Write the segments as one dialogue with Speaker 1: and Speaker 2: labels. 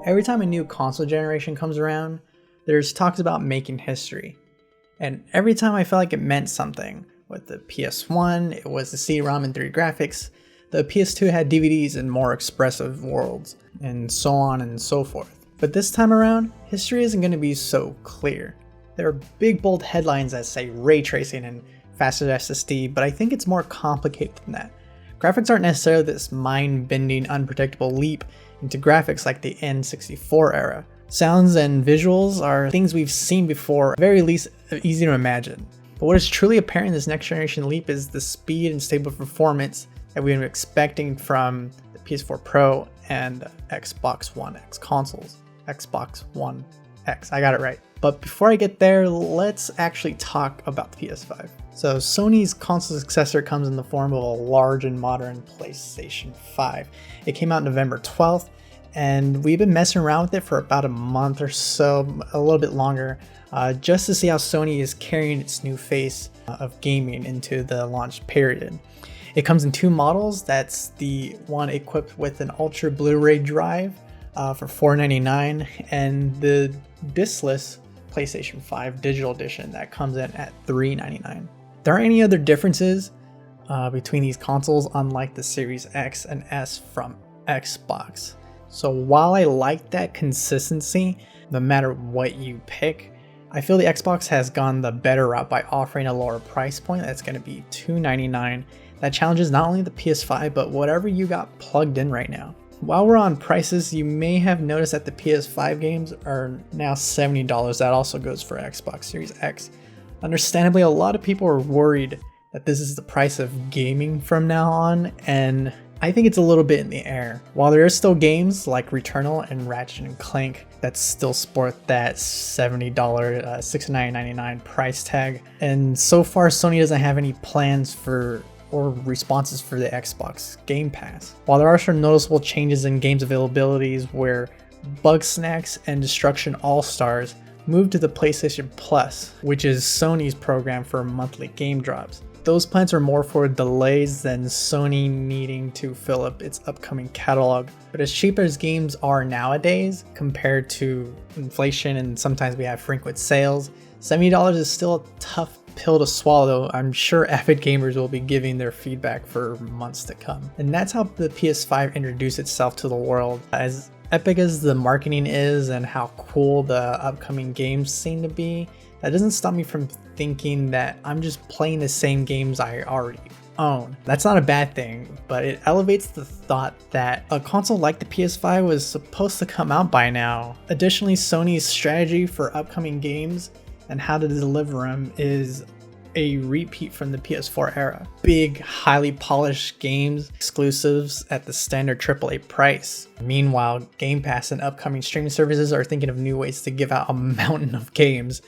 Speaker 1: Every time a new console generation comes around, there's talks about making history. And every time I felt like it meant something. With the PS1, it was the CD-ROM and 3D graphics. The PS2 had DVDs and more expressive worlds, and so on and so forth. But this time around, history isn't going to be so clear. There are big bold headlines that say ray tracing and faster SSD, but I think it's more complicated than that. Graphics aren't necessarily this mind-bending, unpredictable leap into graphics like the N64 era. Sounds and visuals are things we've seen before, at the very least easy to imagine. But what is truly apparent in this next generation leap is the speed and stable performance that we've been expecting from the PS4 Pro and Xbox One X consoles. Xbox One X, I got it right. But before I get there, let's actually talk about the PS5. So Sony's console successor comes in the form of a large and modern PlayStation 5. It came out November 12th, and we've been messing around with it for about a month or so, a little bit longer, just to see how Sony is carrying its new face of gaming into the launch period. It comes in two models. That's the one equipped with an Ultra Blu-ray drive for $499, and the discless PlayStation 5 digital edition that comes in at $399. There aren't any other differences between these consoles, unlike the Series X and S from Xbox. So while I like that consistency, no matter what you pick, I feel the Xbox has gone the better route by offering a lower price point that's going to be $299. That challenges not only the PS5, but whatever you got plugged in right now. While we're on prices, you may have noticed that the PS5 games are now $70. That also goes for Xbox Series X. Understandably, a lot of people are worried that this is the price of gaming from now on, and I think it's a little bit in the air. While there are still games like Returnal and Ratchet and Clank that still sport that $70, $69.99 price tag, and so far Sony doesn't have any plans for or responses for the Xbox Game Pass. While there are some noticeable changes in games availabilities where Bugsnax and Destruction All-Stars moved to the PlayStation Plus, which is Sony's program for monthly game drops. Those plans are more for delays than Sony needing to fill up its upcoming catalog. But as cheap as games are nowadays, compared to inflation and sometimes we have frequent sales, $70 is still a tough pill to swallow. I'm sure avid gamers will be giving their feedback for months to come. And that's how the PS5 introduced itself to the world. As epic as the marketing is and how cool the upcoming games seem to be, that doesn't stop me from thinking that I'm just playing the same games I already own. That's not a bad thing, but it elevates the thought that a console like the PS5 was supposed to come out by now. Additionally, Sony's strategy for upcoming games and how to deliver them is a repeat from the PS4 era. Big, highly polished games, exclusives at the standard AAA price. Meanwhile, Game Pass and upcoming streaming services are thinking of new ways to give out a mountain of games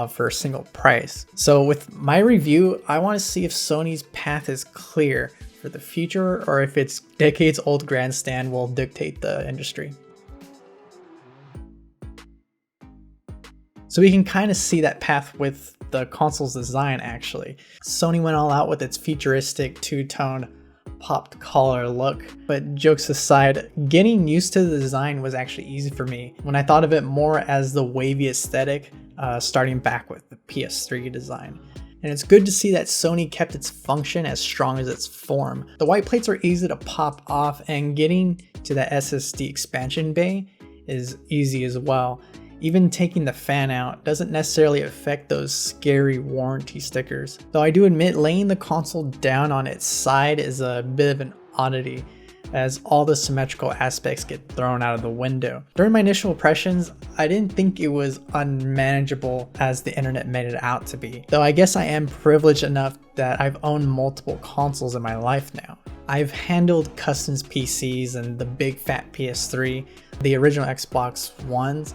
Speaker 1: for a single price. So with my review, I want to see if Sony's path is clear for the future or if its decades-old grandstand will dictate the industry. So we can kind of see that path with the console's design actually. Sony went all out with its futuristic two-tone popped collar look, but jokes aside, getting used to the design was actually easy for me when I thought of it more as the wavy aesthetic, starting back with the PS3 design. And it's good to see that Sony kept its function as strong as its form. The white plates are easy to pop off, and getting to the SSD expansion bay is easy as well. Even taking the fan out doesn't necessarily affect those scary warranty stickers. Though I do admit laying the console down on its side is a bit of an oddity, as all the symmetrical aspects get thrown out of the window. During my initial impressions, I didn't think it was unmanageable as the internet made it out to be. Though I guess I am privileged enough that I've owned multiple consoles in my life now. I've handled custom PCs and the big fat PS3, the original Xbox Ones,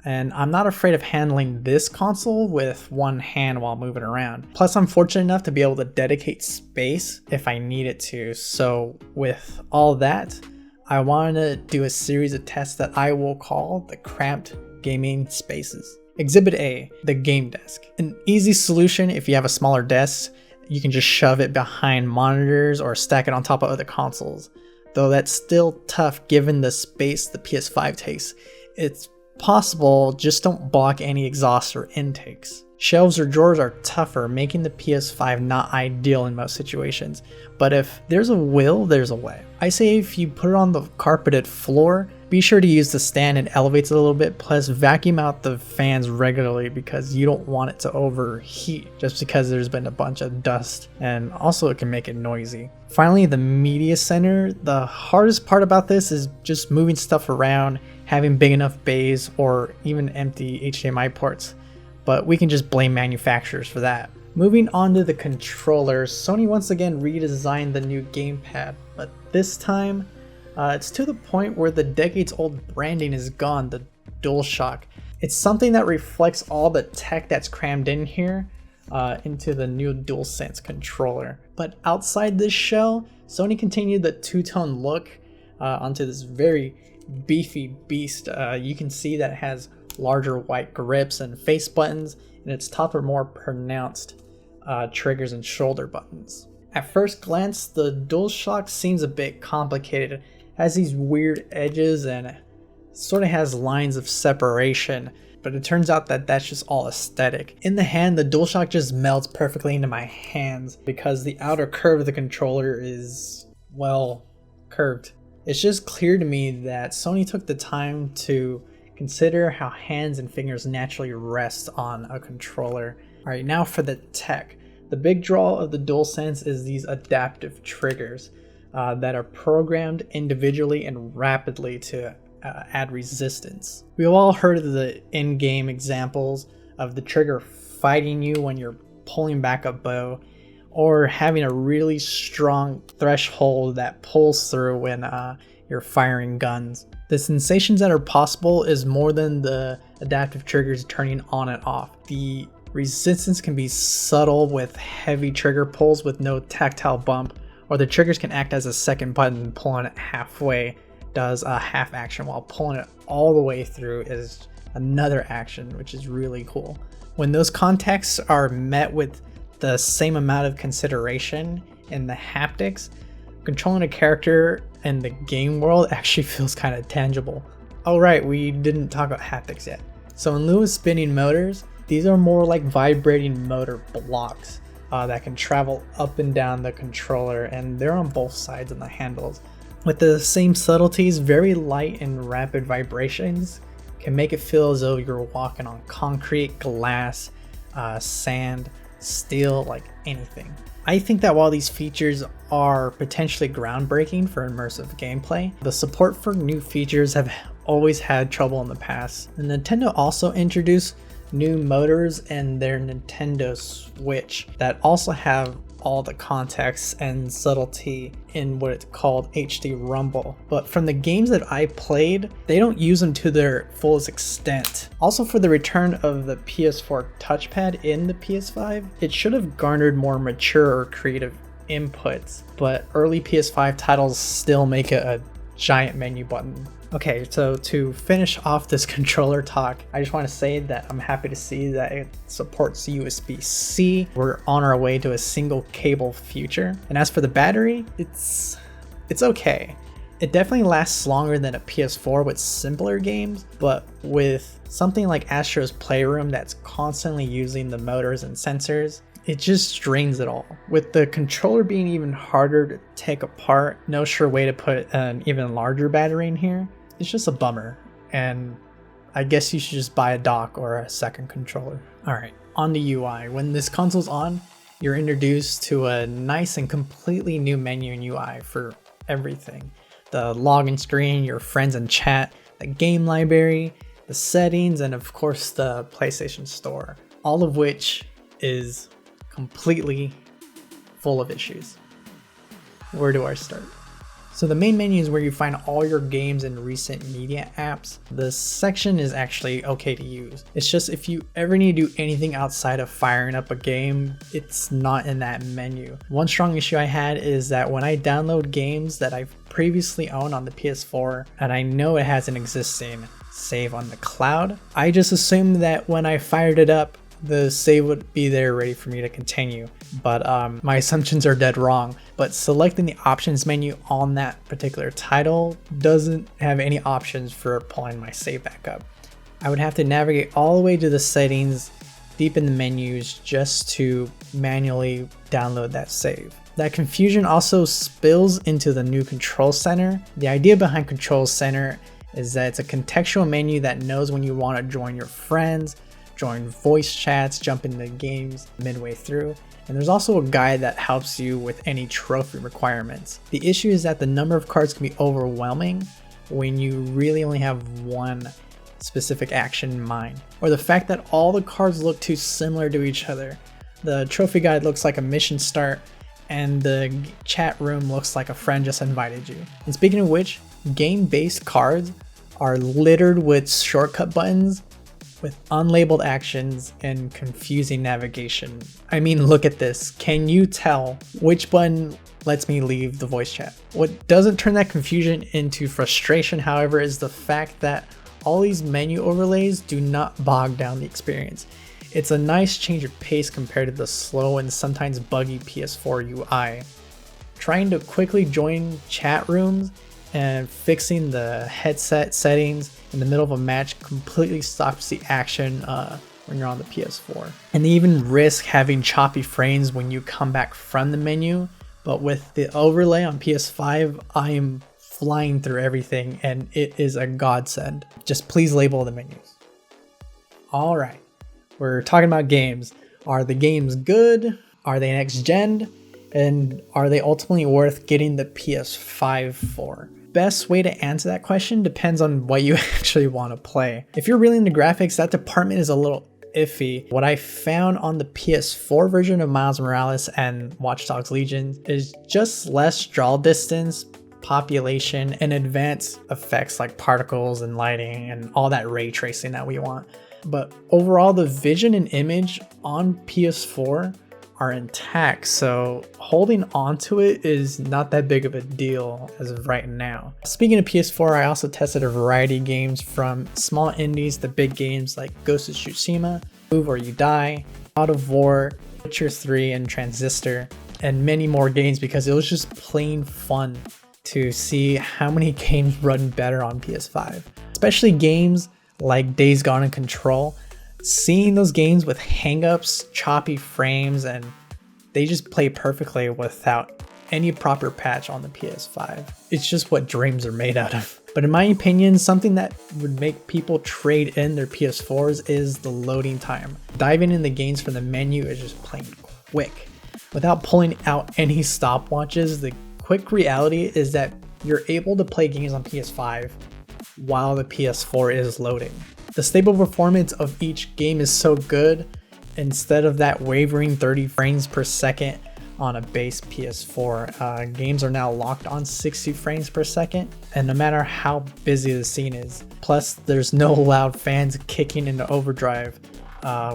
Speaker 1: and I'm not afraid of handling this console with one hand while moving around. Plus, I'm fortunate enough to be able to dedicate space if I need it to. So with all that, I wanted to do a series of tests that I will call the cramped gaming spaces. Exhibit A, the game desk. An easy solution if you have a smaller desk. You can just shove it behind monitors or stack it on top of other consoles. though that's still tough given the space the PS5 takes. It's possible, just don't block any exhaust or intakes. Shelves or drawers are tougher, making the PS5 not ideal in most situations, but if there's a will, there's a way. I say if you put it on the carpeted floor, be sure to use the stand, it elevates it a little bit, plus vacuum out the fans regularly because you don't want it to overheat just because there's been a bunch of dust, and also it can make it noisy. Finally, the media center. The hardest part about this is just moving stuff around, having big enough bays, or even empty HDMI ports. But we can just blame manufacturers for that. Moving on to the controllers, Sony once again redesigned the new gamepad, but this time it's to the point where the decades-old branding is gone, the DualShock. It's something that reflects all the tech that's crammed in here into the new DualSense controller. But outside this shell, Sony continued the two-tone look onto this very beefy beast. You can see that it has larger white grips and face buttons, and its top are more pronounced triggers and shoulder buttons. At first glance, the DualShock seems a bit complicated. It has these weird edges and sort of has lines of separation, but it turns out that that's just all aesthetic. In the hand, the DualShock just melts perfectly into my hands because the outer curve of the controller is, well, curved. It's just clear to me that Sony took the time to consider how hands and fingers naturally rest on a controller. Alright, now for the tech. The big draw of the DualSense is these adaptive triggers that are programmed individually and rapidly to add resistance. We've all heard of the in-game examples of the trigger fighting you when you're pulling back a bow, or having a really strong threshold that pulls through when you're firing guns. The sensations that are possible is more than the adaptive triggers turning on and off. The resistance can be subtle with heavy trigger pulls with no tactile bump, or the triggers can act as a second button. Pulling it halfway does a half action, while pulling it all the way through is another action, which is really cool. When those contexts are met with the same amount of consideration in the haptics, controlling a character in the game world actually feels kind of tangible. Oh right, we didn't talk about haptics yet. So in lieu of spinning motors, these are more like vibrating motor blocks that can travel up and down the controller, and they're on both sides of the handles. With the same subtleties, very light and rapid vibrations can make it feel as though you're walking on concrete, glass, sand, steel, like anything. I think that while these features are potentially groundbreaking for immersive gameplay, the support for new features have always had trouble in the past. And Nintendo also introduced new motors in their Nintendo Switch that also have all the context and subtlety in what it's called HD Rumble. But from the games that I played, they don't use them to their fullest extent. Also, for the return of the PS4 touchpad in the PS5, it should have garnered more mature or creative inputs, but early PS5 titles still make it a giant menu button. Okay, so to finish off this controller talk, I just want to say that I'm happy to see that it supports USB-C. We're on our way to a single cable future. And as for the battery, it's okay. It definitely lasts longer than a PS4 with simpler games, but with something like Astro's Playroom that's constantly using the motors and sensors, it just strains it all. With the controller being even harder to take apart, no sure way to put an even larger battery in here, it's just a bummer. And I guess you should just buy a dock or a second controller. Alright, on the UI. When this console's on, you're introduced to a nice and completely new menu and UI for everything. The login screen, your friends and chat, the game library, the settings, and of course the PlayStation Store. All of which is completely full of issues. Where do I start? So the main menu is where you find all your games and recent media apps. This section is actually okay to use. It's just if you ever need to do anything outside of firing up a game, it's not in that menu. One strong issue I had is that when I download games that I've previously owned on the PS4 and I know it has an existing save on the cloud, I just assumed that when I fired it up, the save would be there ready for me to continue. But my assumptions are dead wrong. But selecting the options menu on that particular title doesn't have any options for pulling my save back up. I would have to navigate all the way to the settings deep in the menus just to manually download that save. That confusion also spills into the new Control Center. The idea behind Control Center is that it's a contextual menu that knows when you want to join your friends, join voice chats, jump into games midway through. And there's also a guide that helps you with any trophy requirements. The issue is that the number of cards can be overwhelming when you really only have one specific action in mind, or the fact that all the cards look too similar to each other. The trophy guide looks like a mission start, and the chat room looks like a friend just invited you. And speaking of which, game-based cards are littered with shortcut buttons with unlabeled actions and confusing navigation. I mean, look at this. Can you tell which button lets me leave the voice chat? What doesn't turn that confusion into frustration, however, is the fact that all these menu overlays do not bog down the experience. It's a nice change of pace compared to the slow and sometimes buggy PS4 UI. Trying to quickly join chat rooms and fixing the headset settings in the middle of a match completely stops the action when you're on the PS4. And they even risk having choppy frames when you come back from the menu, but with the overlay on PS5, I am flying through everything and it is a godsend. Just please label the menus. All right. We're talking about games. Are the games good? Are they next gen? And are they ultimately worth getting the PS5 for? Best way to answer that question depends on what you actually want to play. If you're really into graphics, that department is a little iffy. What I found on the PS4 version of Miles Morales and Watch Dogs Legion is just less draw distance, population, and advanced effects like particles and lighting and all that ray tracing that we want. But overall, the vision and image on PS4 are intact, so holding on to it is not that big of a deal as of right now. Speaking of PS4, I also tested a variety of games from small indies to big games like Ghost of Tsushima, Move or You Die, God of War, Witcher 3, and Transistor, and many more games because it was just plain fun to see how many games run better on PS5. Especially games like Days Gone and Control. Seeing those games with hangups, choppy frames, and they just play perfectly without any proper patch on the PS5. It's just what dreams are made out of. But in my opinion, something that would make people trade in their PS4s is the loading time. Diving in the games from the menu is just plain quick. Without pulling out any stopwatches, the quick reality is that you're able to play games on PS5 while the PS4 is loading. The stable performance of each game is so good. Instead of that wavering 30 frames per second on a base PS4, games are now locked on 60 frames per second, and no matter how busy the scene is. Plus, there's no loud fans kicking into overdrive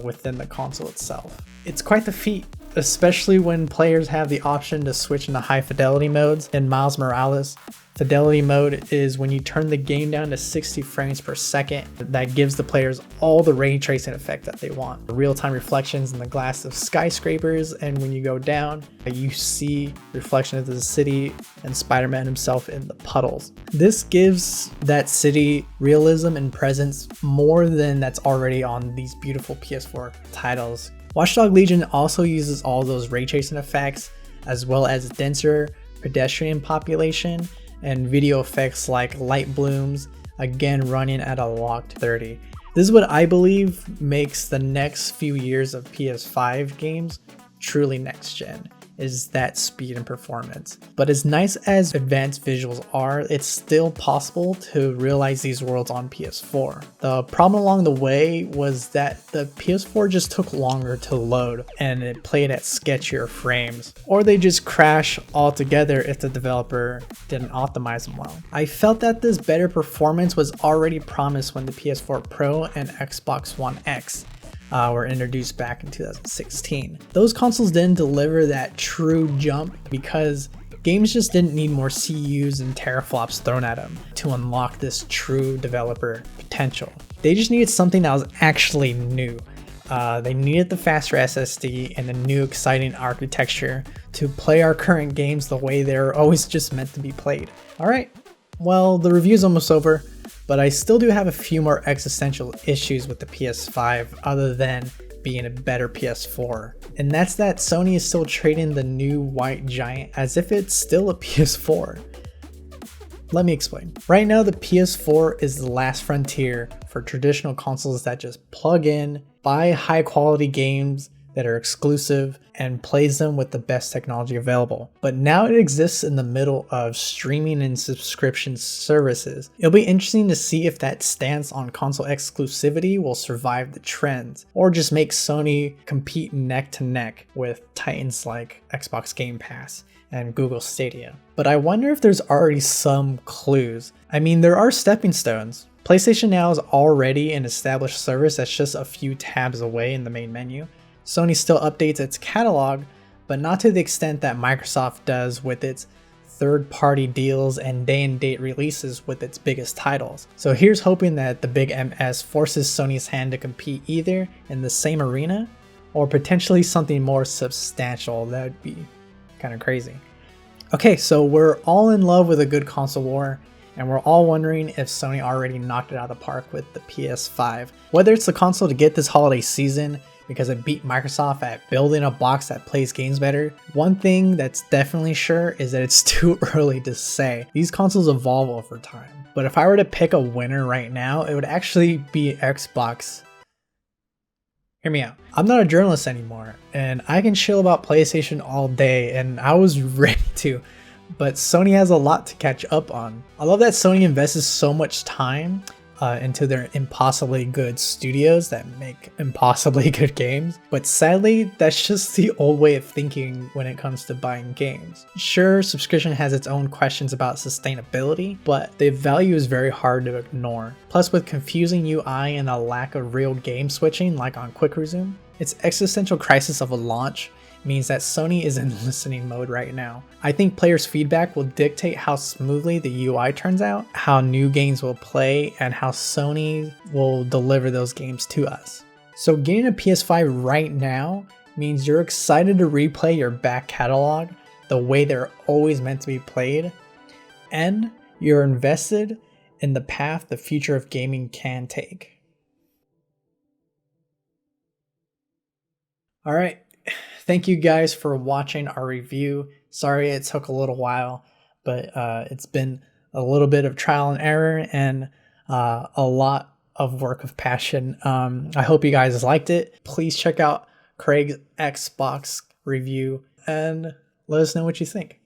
Speaker 1: within the console itself. It's quite the feat, especially when players have the option to switch into high fidelity modes. In Miles Morales, fidelity mode is when you turn the game down to 60 frames per second. That gives the players all the ray tracing effect that they want. Real-time reflections in the glass of skyscrapers, and when you go down, you see reflections of the city and Spider-Man himself in the puddles. This gives that city realism and presence more than that's already on these beautiful PS4 titles. Watch Dogs Legion also uses all those ray tracing effects, as well as denser pedestrian population and video effects like light blooms, again running at a locked 30. This is what I believe makes the next few years of PS5 games truly next gen, is that speed and performance. But as nice as advanced visuals are, it's still possible to realize these worlds on PS4. The problem along the way was that the PS4 just took longer to load and it played at sketchier frames, or they just crash altogether if the developer didn't optimize them well. I felt that this better performance was already promised when the PS4 Pro and Xbox One X were introduced back in 2016. Those consoles didn't deliver that true jump because games just didn't need more CUs and teraflops thrown at them to unlock this true developer potential. They just needed something that was actually new. They needed the faster SSD and the new exciting architecture to play our current games the way they're always just meant to be played. Alright, well, the review's almost over, but I still do have a few more existential issues with the PS5 other than being a better PS4. And that's that Sony is still treating the new white giant as if it's still a PS4. Let me explain. Right now, the PS4 is the last frontier for traditional consoles that just plug in, buy high quality games that are exclusive, and plays them with the best technology available. But now it exists in the middle of streaming and subscription services. It'll be interesting to see if that stance on console exclusivity will survive the trends, or just make Sony compete neck to neck with titans like Xbox Game Pass and Google Stadia. But I wonder if there's already some clues. I mean, there are stepping stones. PlayStation Now is already an established service that's just a few tabs away in the main menu. Sony still updates its catalog, but not to the extent that Microsoft does with its third-party deals and day-and-date releases with its biggest titles. So here's hoping that the big MS forces Sony's hand to compete either in the same arena or potentially something more substantial. That would be kind of crazy. Okay, so we're all in love with a good console war, and we're all wondering if Sony already knocked it out of the park with the PS5. Whether it's the console to get this holiday season because it beat Microsoft at building a box that plays games better, one thing that's definitely sure is that it's too early to say. These consoles evolve over time. But if I were to pick a winner right now, it would actually be Xbox. Hear me out. I'm not a journalist anymore, and I can chill about PlayStation all day, and I was ready to, but Sony has a lot to catch up on. I love that Sony invests so much time into their impossibly good studios that make impossibly good games, but sadly, that's just the old way of thinking when it comes to buying games. Sure, subscription has its own questions about sustainability, but the value is very hard to ignore. Plus, with confusing UI and a lack of real game switching like on Quick Resume, its existential crisis of a launch means that Sony is in listening mode right now. I think players' feedback will dictate how smoothly the UI turns out, how new games will play, and how Sony will deliver those games to us. So getting a PS5 right now means you're excited to replay your back catalog the way they're always meant to be played, and you're invested in the path the future of gaming can take. Alright. Thank you guys for watching our review. Sorry it took a little while, but it's been a little bit of trial and error and a lot of work of passion. I hope you guys liked it. Please check out Craig's Xbox review and let us know what you think.